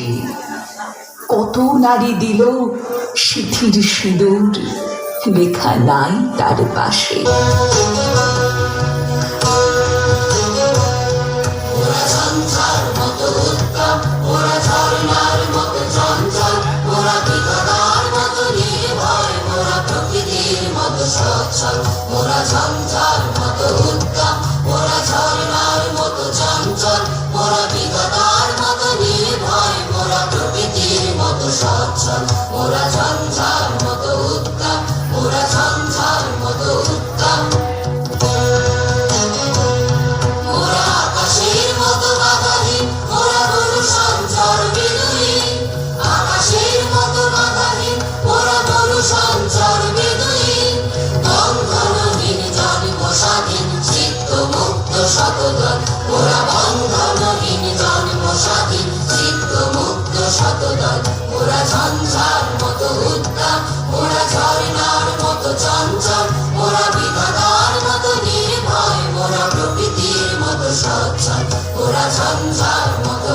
পাশে, কত নারী দিল সিথির সিঁদুর, লেখা নাই তার পাশে। ওরা ঝঞ্ঝার মতো উত্তম, ওরা ঝর্ণার মতো চঞ্চল, ওরা বিধাতার মতো নির্ভয়, ওরা প্রকৃতির মতো সচ্ছল। ওরা ঝঞ্ঝার মতো উত্তম, ওরা ঝর্ণার মতো চঞ্চল, ওরা বিধাতার মতো নির্ভয়, ওরা প্রকৃতির মতো সচ্ছল। ওরা ঝঞ্ঝার মতো উত্তম, ওরা ঝঞ্ঝার মতো উত্তম। ওরা আকাশের মতো বাধাহীন, ওরা বড় সঞ্চার বেদুইন। আকাশের মতো বাধাহীন, ওরা বড় সঞ্চার বেদুইন। বন্ধনহীন জন্ম স্বাধীন, চিত্ত মুক্ত শতদল। ওরা বন্ধনহীন জন্ম স্বাধীন, চিত্ত মুক্ত শতদল। ওরা ঝঞ্ঝার মতো উত্তম, ওরা ঝর্ণার মতো চঞ্চল, ওরা বিধাতার মতো নির্ভয়, ওরা প্রকৃতির মতো সচ্ছল। ওরা ঝঞ্ঝার মতো